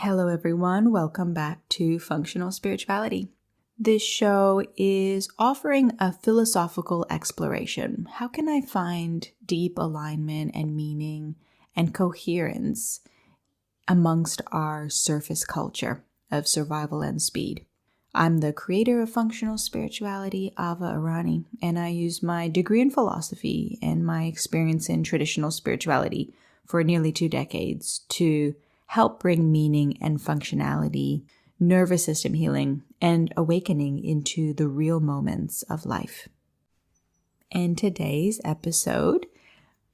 Hello everyone, welcome back to Functional Spirituality. This show is offering a philosophical exploration. How can I find deep alignment and meaning and coherence amongst our surface culture of survival and speed? I'm the creator of Functional Spirituality, Ava Arani, and I use my degree in philosophy and my experience in traditional spirituality for nearly 2 decades to help bring meaning and functionality, nervous system healing, and awakening into the real moments of life. And today's episode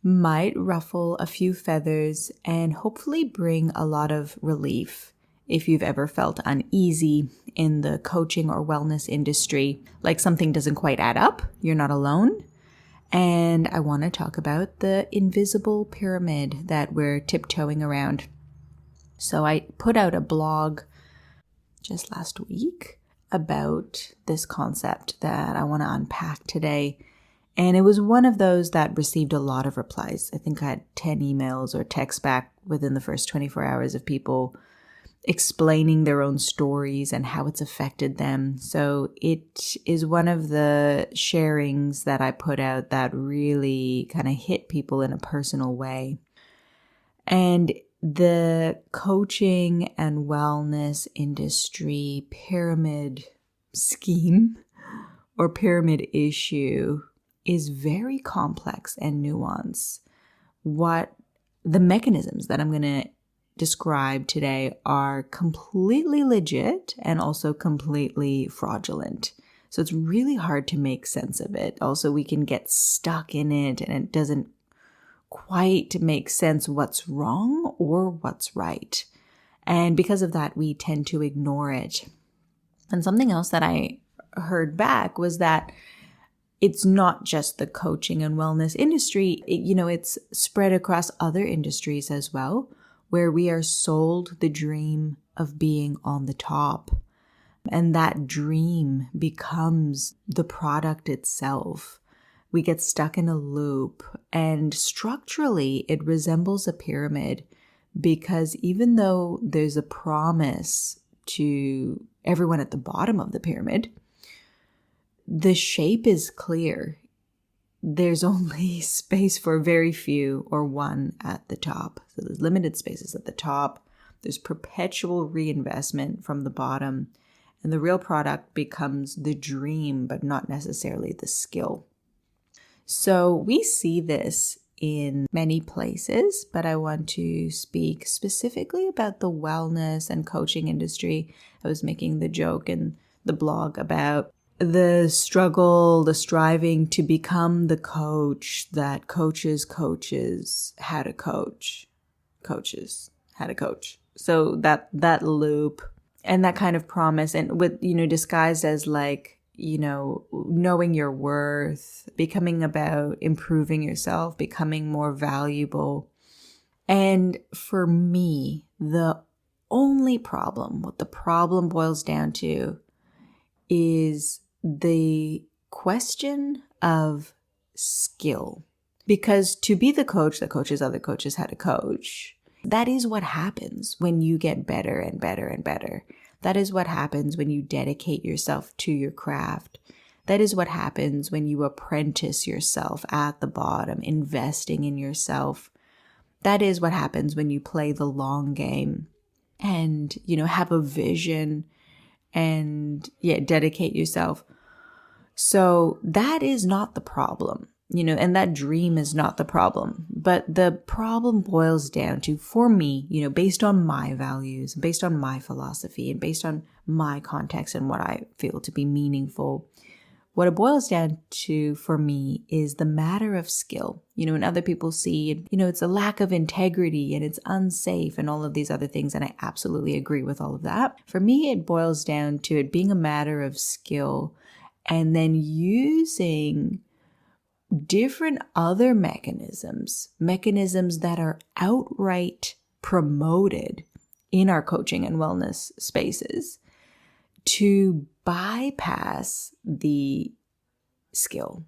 might ruffle a few feathers and hopefully bring a lot of relief if you've ever felt uneasy in the coaching or wellness industry, like something doesn't quite add up, you're not alone. And I want to talk about the invisible pyramid that we're tiptoeing around. So I put out a blog just last week about this concept that I want to unpack today. And it was one of those that received a lot of replies. I think I had 10 emails or texts back within the first 24 hours of people explaining their own stories and how it's affected them. So it is one of the sharings that I put out that really kind of hit people in a personal way. And the coaching and wellness industry pyramid scheme or pyramid issue is very complex and nuanced. What the mechanisms that I'm going to describe today are completely legit and also completely fraudulent. So it's really hard to make sense of it. Also, we can get stuck in it and it doesn't quite make sense what's wrong or what's right. And because of that, we tend to ignore it. And something else that I heard back was that it's not just the coaching and wellness industry. It's spread across other industries as well, where we are sold the dream of being on the top. And that dream becomes the product itself. We get stuck in a loop, and structurally it resembles a pyramid because even though there's a promise to everyone at the bottom of the pyramid, the shape is clear. There's only space for very few or one at the top. So there's limited spaces at the top. There's perpetual reinvestment from the bottom, and the real product becomes the dream, but not necessarily the skill. So we see this in many places, but I want to speak specifically about the wellness and coaching industry. I was making the joke in the blog about the struggle, the striving to become the coach that coaches how to coach. Coaches how to coach. So that loop and that kind of promise, and with, disguised as knowing your worth, becoming about improving yourself, becoming more valuable. And for me, the only problem, what the problem boils down to, is the question of skill. Because to be the coach that coaches other coaches how to coach, that is what happens when you get better and better and better. That is what happens when you dedicate yourself to your craft. That is what happens when you apprentice yourself at the bottom, investing in yourself. That is what happens when you play the long game and, have a vision and dedicate yourself. So that is not the problem, and that dream is not the problem. But the problem boils down to, for me, based on my values, based on my philosophy, and based on my context and what I feel to be meaningful, what it boils down to for me is the matter of skill. And other people see, it's a lack of integrity and it's unsafe and all of these other things. And I absolutely agree with all of that. For me, it boils down to it being a matter of skill and then using different other mechanisms that are outright promoted in our coaching and wellness spaces to bypass the skill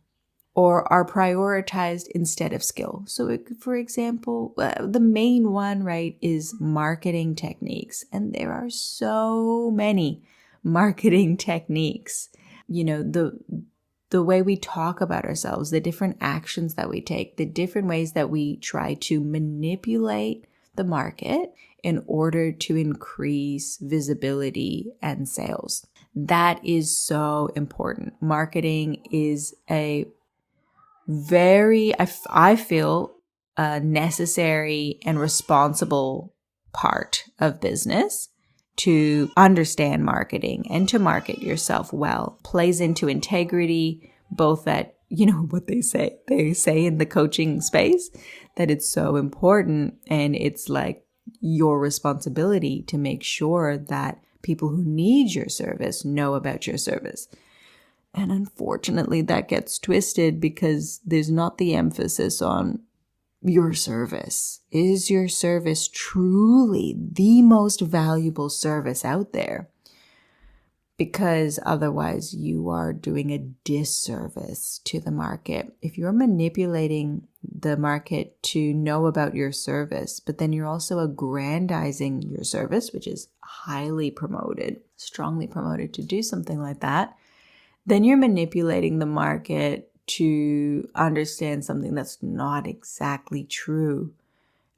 or are prioritized instead of skill. So for example, the main one, right, is marketing techniques. And there are so many marketing techniques. The way we talk about ourselves, the different actions that we take, the different ways that we try to manipulate the market in order to increase visibility and sales. That is so important. Marketing is a very, I feel, necessary and responsible part of business. To understand marketing and to market yourself well plays into integrity, both that, what they say in the coaching space, that it's so important. And it's like your responsibility to make sure that people who need your service know about your service. And unfortunately, that gets twisted because there's not the emphasis on your service. Is your service truly the most valuable service out there? Because otherwise you are doing a disservice to the market. If you're manipulating the market to know about your service, but then you're also aggrandizing your service, which is highly promoted, strongly promoted to do something like that, then you're manipulating the market to understand something that's not exactly true.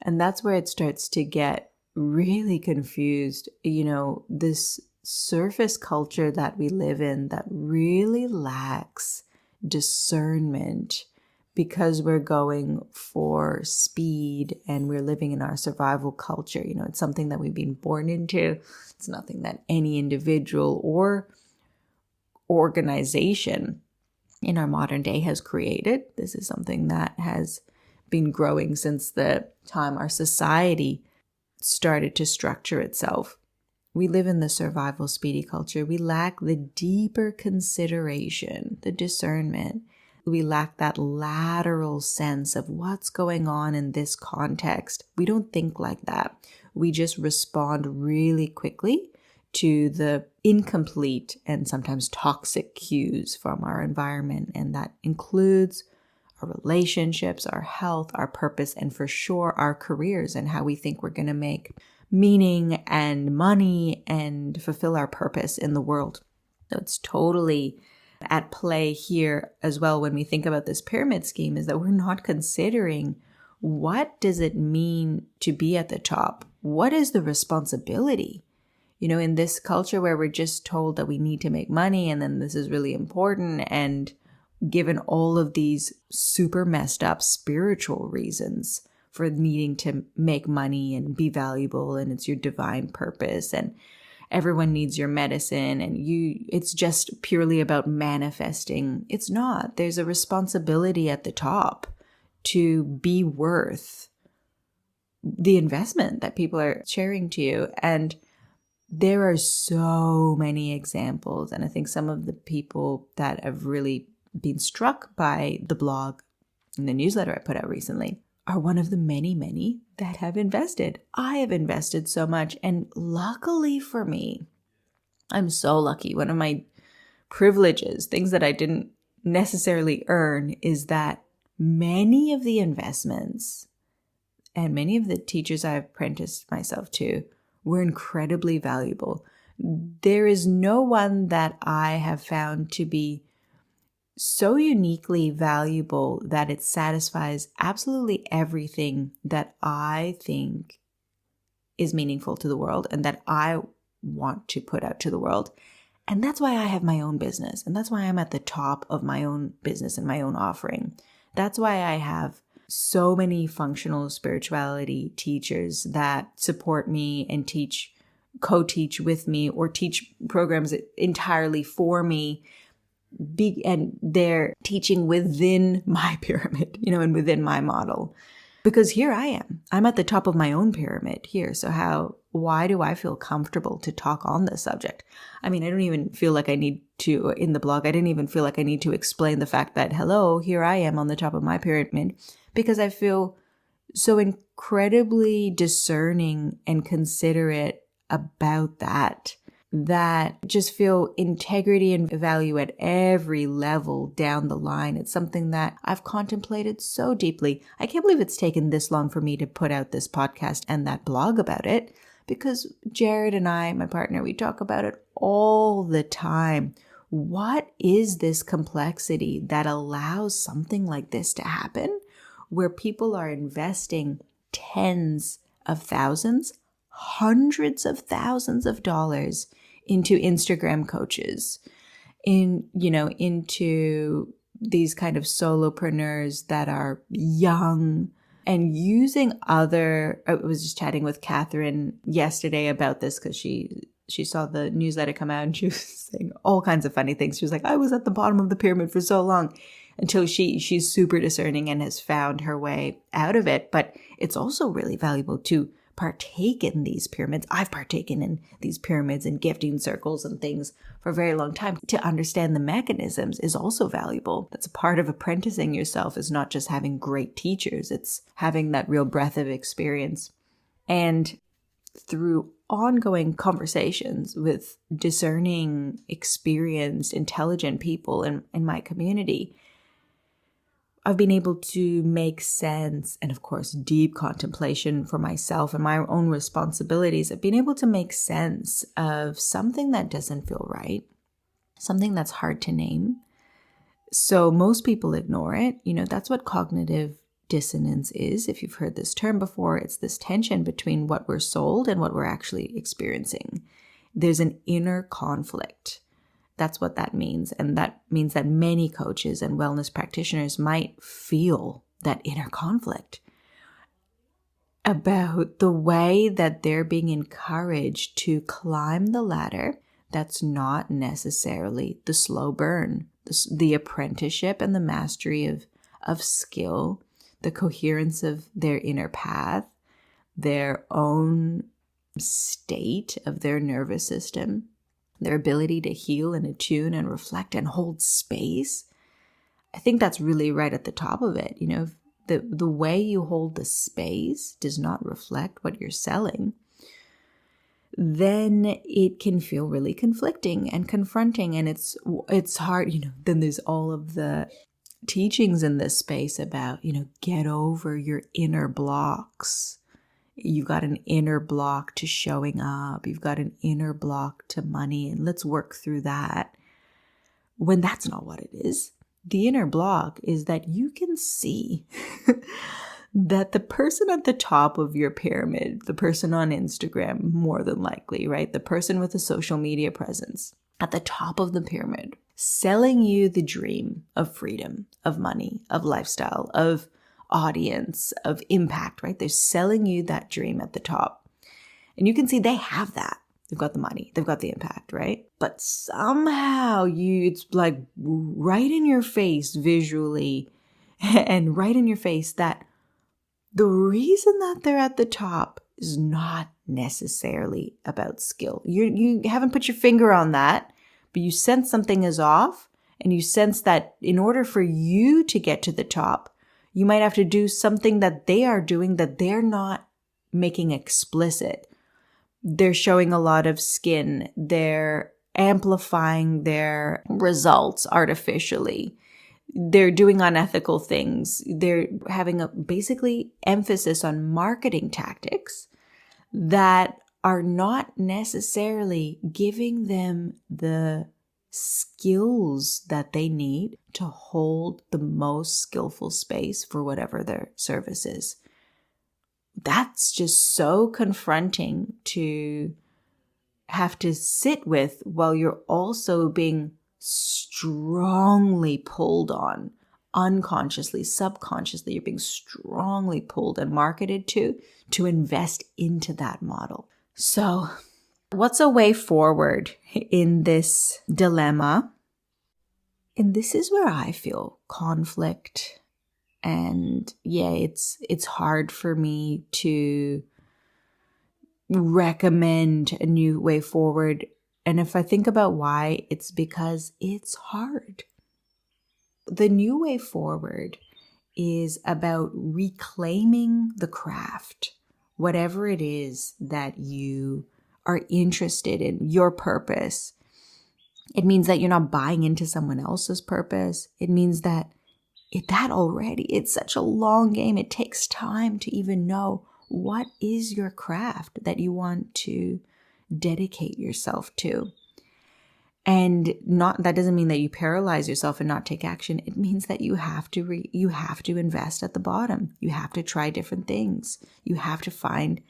And that's where it starts to get really confused. This surface culture that we live in that really lacks discernment because we're going for speed and we're living in our survival culture. It's something that we've been born into. It's nothing that any individual or organization in our modern day has created. This is something that has been growing since the time our society started to structure itself. We live in the survival speedy culture. We lack the deeper consideration, the discernment. We lack that lateral sense of what's going on in this context. We don't think like that. We just respond really quickly to the incomplete and sometimes toxic cues from our environment. And that includes our relationships, our health, our purpose, and for sure our careers and how we think we're going to make meaning and money and fulfill our purpose in the world. So it's totally at play here as well when we think about this pyramid scheme, is that we're not considering what does it mean to be at the top? What is the responsibility? In this culture where we're just told that we need to make money and then this is really important, and given all of these super messed up spiritual reasons for needing to make money and be valuable, and it's your divine purpose, and everyone needs your medicine, and it's just purely about manifesting. It's not. There's a responsibility at the top to be worth the investment that people are sharing to you. And there are so many examples. And I think some of the people that have really been struck by the blog and the newsletter I put out recently are one of the many, many that have invested. I have invested so much. And luckily for me, I'm so lucky. One of my privileges, things that I didn't necessarily earn, is that many of the investments and many of the teachers I've apprenticed myself to were incredibly valuable. There is no one that I have found to be so uniquely valuable that it satisfies absolutely everything that I think is meaningful to the world and that I want to put out to the world. And that's why I have my own business. And that's why I'm at the top of my own business and my own offering. That's why I have so many functional spirituality teachers that support me and co-teach with me, or teach programs entirely for me. And they're teaching within my pyramid, and within my model. Because here I am. I'm at the top of my own pyramid here. So why do I feel comfortable to talk on this subject? I mean, I don't even feel like I need to, in the blog, I didn't even feel like I need to explain the fact that, hello, here I am on the top of my pyramid, because I feel so incredibly discerning and considerate about that. that just feel integrity and value at every level down the line. It's something that I've contemplated so deeply. I can't believe it's taken this long for me to put out this podcast and that blog about it, because Jared and I, my partner, we talk about it all the time. What is this complexity that allows something like this to happen, where people are investing tens of thousands, hundreds of thousands of dollars into Instagram coaches, into these kind of solopreneurs that are young and using I was just chatting with Catherine yesterday about this because she saw the newsletter come out and she was saying all kinds of funny things. She was like, I was at the bottom of the pyramid for so long, until she's super discerning and has found her way out of it. But it's also really valuable to partake in these pyramids. I've partaken in these pyramids and gifting circles and things for a very long time. To understand the mechanisms is also valuable. That's a part of apprenticing yourself, is not just having great teachers. It's having that real breadth of experience. And through ongoing conversations with discerning, experienced, intelligent people in my community, I've been able to make sense, and of course, deep contemplation for myself and my own responsibilities. I've been able to make sense of something that doesn't feel right, something that's hard to name. So most people ignore it. That's what cognitive dissonance is. If you've heard this term before, it's this tension between what we're sold and what we're actually experiencing. There's an inner conflict. That's what that means. And that means that many coaches and wellness practitioners might feel that inner conflict about the way that they're being encouraged to climb the ladder that's not necessarily the slow burn, the apprenticeship and the mastery of skill, the coherence of their inner path, their own state of their nervous system, their ability to heal and attune and reflect and hold space. I think that's really right at the top of it. If the way you hold the space does not reflect what you're selling, then it can feel really conflicting and confronting, and it's hard. Then there's all of the teachings in this space about, get over your inner blocks. You've got an inner block to showing up. You've got an inner block to money, and let's work through that. When that's not what it is. The inner block is that you can see that the person at the top of your pyramid, the person on Instagram, more than likely, right? The person with a social media presence at the top of the pyramid, selling you the dream of freedom, of money, of lifestyle, of audience, of impact, right? They're selling you that dream at the top. And you can see they have that. They've got the money, they've got the impact, right? But somehow it's like right in your face visually and right in your face that the reason that they're at the top is not necessarily about skill. You haven't put your finger on that, but you sense something is off, and you sense that in order for you to get to the top, you might have to do something that they are doing that they're not making explicit. They're showing a lot of skin. They're amplifying their results artificially. They're doing unethical things. They're having a basically emphasis on marketing tactics that are not necessarily giving them the skills that they need to hold the most skillful space for whatever their service is. That's just so confronting to have to sit with, while you're also being strongly pulled on, unconsciously, subconsciously, you're being strongly pulled and marketed to invest into that model. So what's a way forward in this dilemma? And this is where I feel conflict. And yeah, it's hard for me to recommend a new way forward. And if I think about why, it's because it's hard. The new way forward is about reclaiming the craft, whatever it is that you are interested in your purpose. It means that you're not buying into someone else's purpose. It means that it's such a long game. It takes time to even know what is your craft that you want to dedicate yourself to. And that doesn't mean that you paralyze yourself and not take action. It means that you have to invest at the bottom. You have to try different things. You have to find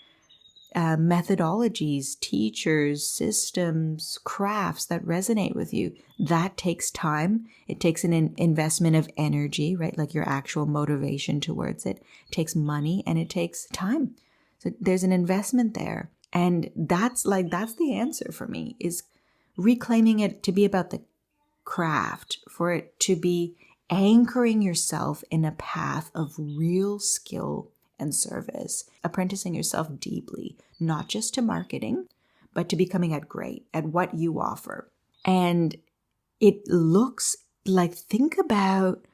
methodologies, teachers, systems, crafts that resonate with you. That takes time. It takes an investment of energy, right? Like your actual motivation towards it. It takes money and it takes time. So there's an investment there. And that's the answer for me, is reclaiming it to be about the craft, for it to be anchoring yourself in a path of real skill and service, apprenticing yourself deeply, not just to marketing, but to becoming great at what you offer. And it looks like, think about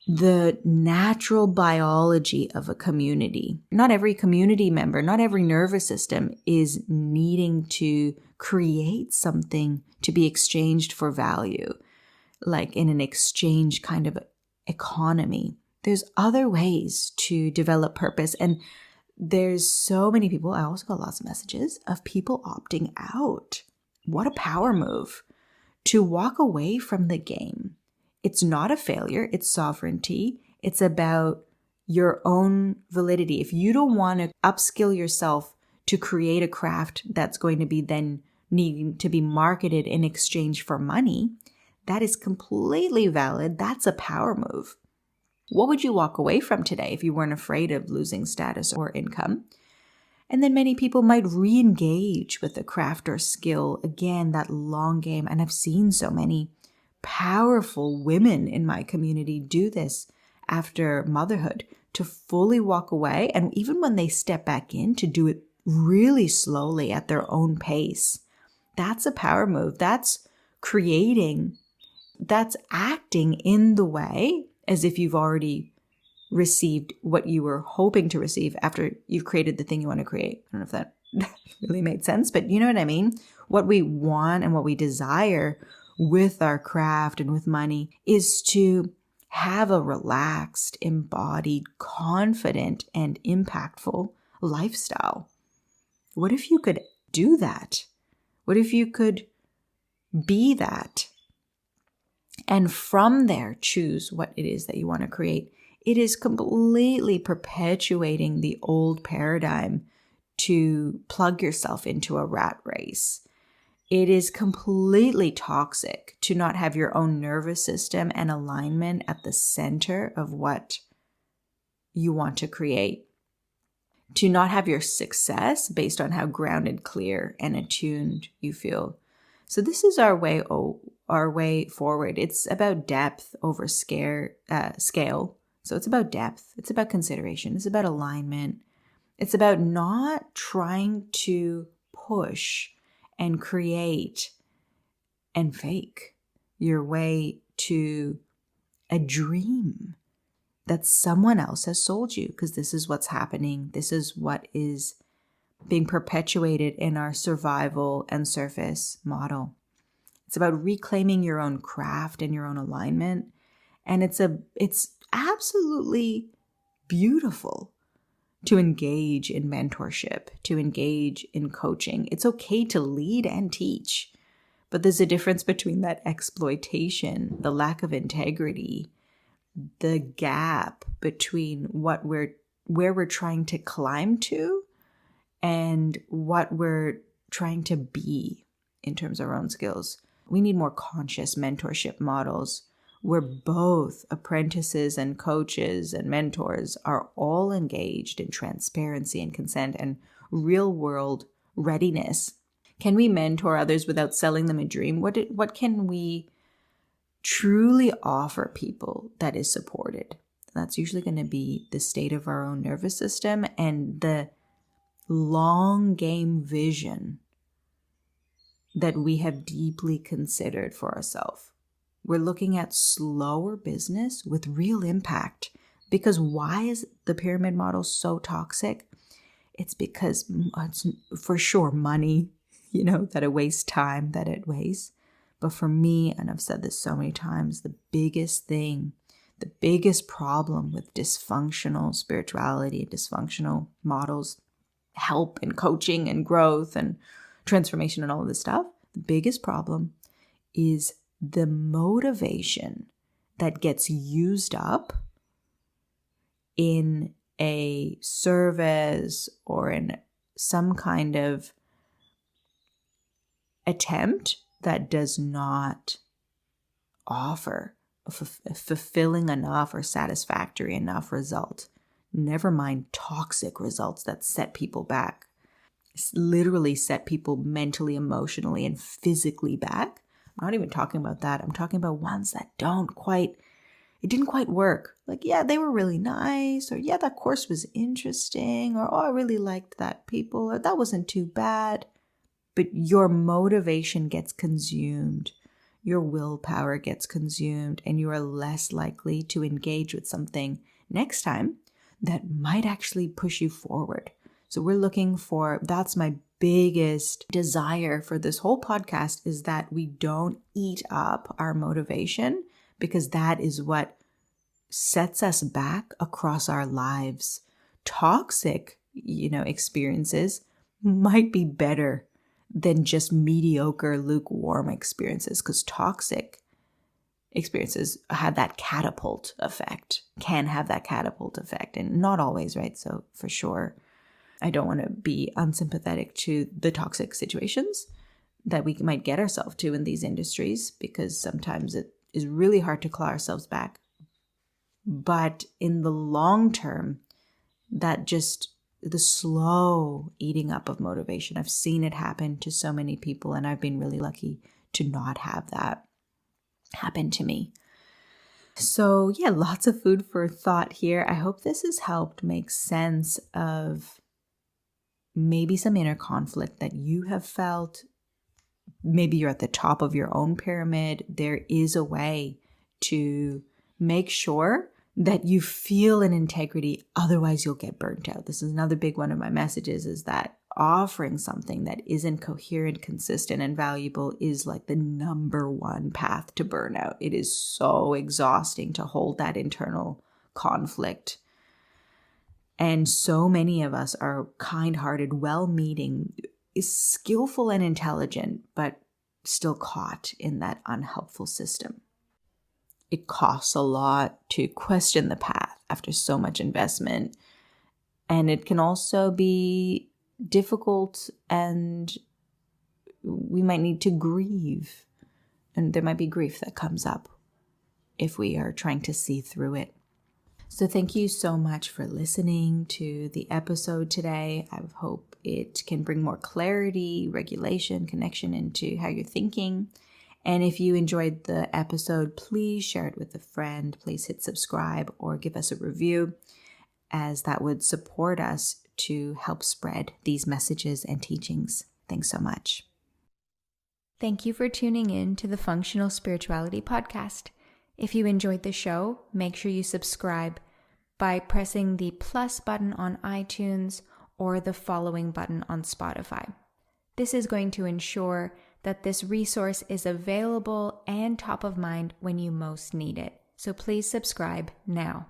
the natural biology of a community. Not every community member, not every nervous system is needing to create something to be exchanged for value, like in an exchange kind of economy. There's other ways to develop purpose. And there's so many people, I also got lots of messages of people opting out. What a power move to walk away from the game. It's not a failure, it's sovereignty. It's about your own validity. If you don't want to upskill yourself to create a craft that's going to be then needing to be marketed in exchange for money, that is completely valid. That's a power move. What would you walk away from today if you weren't afraid of losing status or income? And then many people might re-engage with the craft or skill. Again, that long game. And I've seen so many powerful women in my community do this after motherhood, to fully walk away. And even when they step back in, to do it really slowly at their own pace. That's a power move. That's acting in the way as if you've already received what you were hoping to receive after you've created the thing you want to create. I don't know if that really made sense, but you know what I mean? What we want and what we desire with our craft and with money is to have a relaxed, embodied, confident, and impactful lifestyle. What if you could do that? What if you could be that? And from there, choose what it is that you want to create. It is completely perpetuating the old paradigm to plug yourself into a rat race. It is completely toxic to not have your own nervous system and alignment at the center of what you want to create. To not have your success based on how grounded, clear, and attuned you feel. So this is our way forward. It's about depth over scale. So it's about depth. It's about consideration. It's about alignment. It's about not trying to push and create and fake your way to a dream that someone else has sold you, because this is what's happening. This is what is being perpetuated in our survival and surface model. It's about reclaiming your own craft and your own alignment. And it's absolutely beautiful to engage in mentorship, to engage in coaching. It's okay to lead and teach, but there's a difference between that exploitation, the lack of integrity, the gap between where we're trying to climb to and what we're trying to be in terms of our own skills. We need more conscious mentorship models where both apprentices and coaches and mentors are all engaged in transparency and consent and real world readiness. Can we mentor others without selling them a dream? What can we truly offer people that is supported? That's usually going to be the state of our own nervous system and the long game vision that we have deeply considered for ourselves. We're looking at slower business with real impact. Because why is the pyramid model so toxic? it's because it's for sure money, that it wastes time, that it wastes. But for me, and I've said this so many times, the biggest problem with dysfunctional spirituality, dysfunctional models, help and coaching and growth and transformation and all of this stuff, the biggest problem is the motivation that gets used up in a service or in some kind of attempt that does not offer a fulfilling enough or satisfactory enough result. Never mind toxic results that set people back. Literally set people mentally, emotionally, and physically back. I'm not even talking about that. I'm talking about ones that it didn't quite work. Like, yeah, they were really nice, or yeah, that course was interesting, or oh, I really liked that people, or that wasn't too bad. But your motivation gets consumed, your willpower gets consumed, and you are less likely to engage with something next time that might actually push you forward. So we're looking for, that's my biggest desire for this whole podcast, is that we don't eat up our motivation, because that is what sets us back across our lives. Toxic, experiences might be better than just mediocre, lukewarm experiences, because toxic experiences have that catapult effect, can have that catapult effect, and not always, right? So for sure, I don't want to be unsympathetic to the toxic situations that we might get ourselves to in these industries, because sometimes it is really hard to claw ourselves back. But in the long term, that just the slow eating up of motivation, I've seen it happen to so many people, and I've been really lucky to not have that happen to me. So yeah, lots of food for thought here. I hope this has helped make sense of maybe some inner conflict that you have felt. Maybe you're at the top of your own pyramid. There is a way to make sure that you feel an integrity, otherwise you'll get burnt out. This is another big one of my messages, is that offering something that isn't coherent, consistent, and valuable is like the number one path to burnout. It is so exhausting to hold that internal conflict. And so many of us are kind-hearted, well-meaning, skillful and intelligent, but still caught in that unhelpful system. It costs a lot to question the path after so much investment. And it can also be difficult, and we might need to grieve. And there might be grief that comes up if we are trying to see through it. So thank you so much for listening to the episode today. I hope it can bring more clarity, regulation, connection into how you're thinking. And if you enjoyed the episode, please share it with a friend. Please hit subscribe or give us a review, as that would support us to help spread these messages and teachings. Thanks so much. Thank you for tuning in to the Functional Spirituality Podcast. If you enjoyed the show, make sure you subscribe by pressing the plus button on iTunes or the following button on Spotify. This is going to ensure that this resource is available and top of mind when you most need it. So please subscribe now.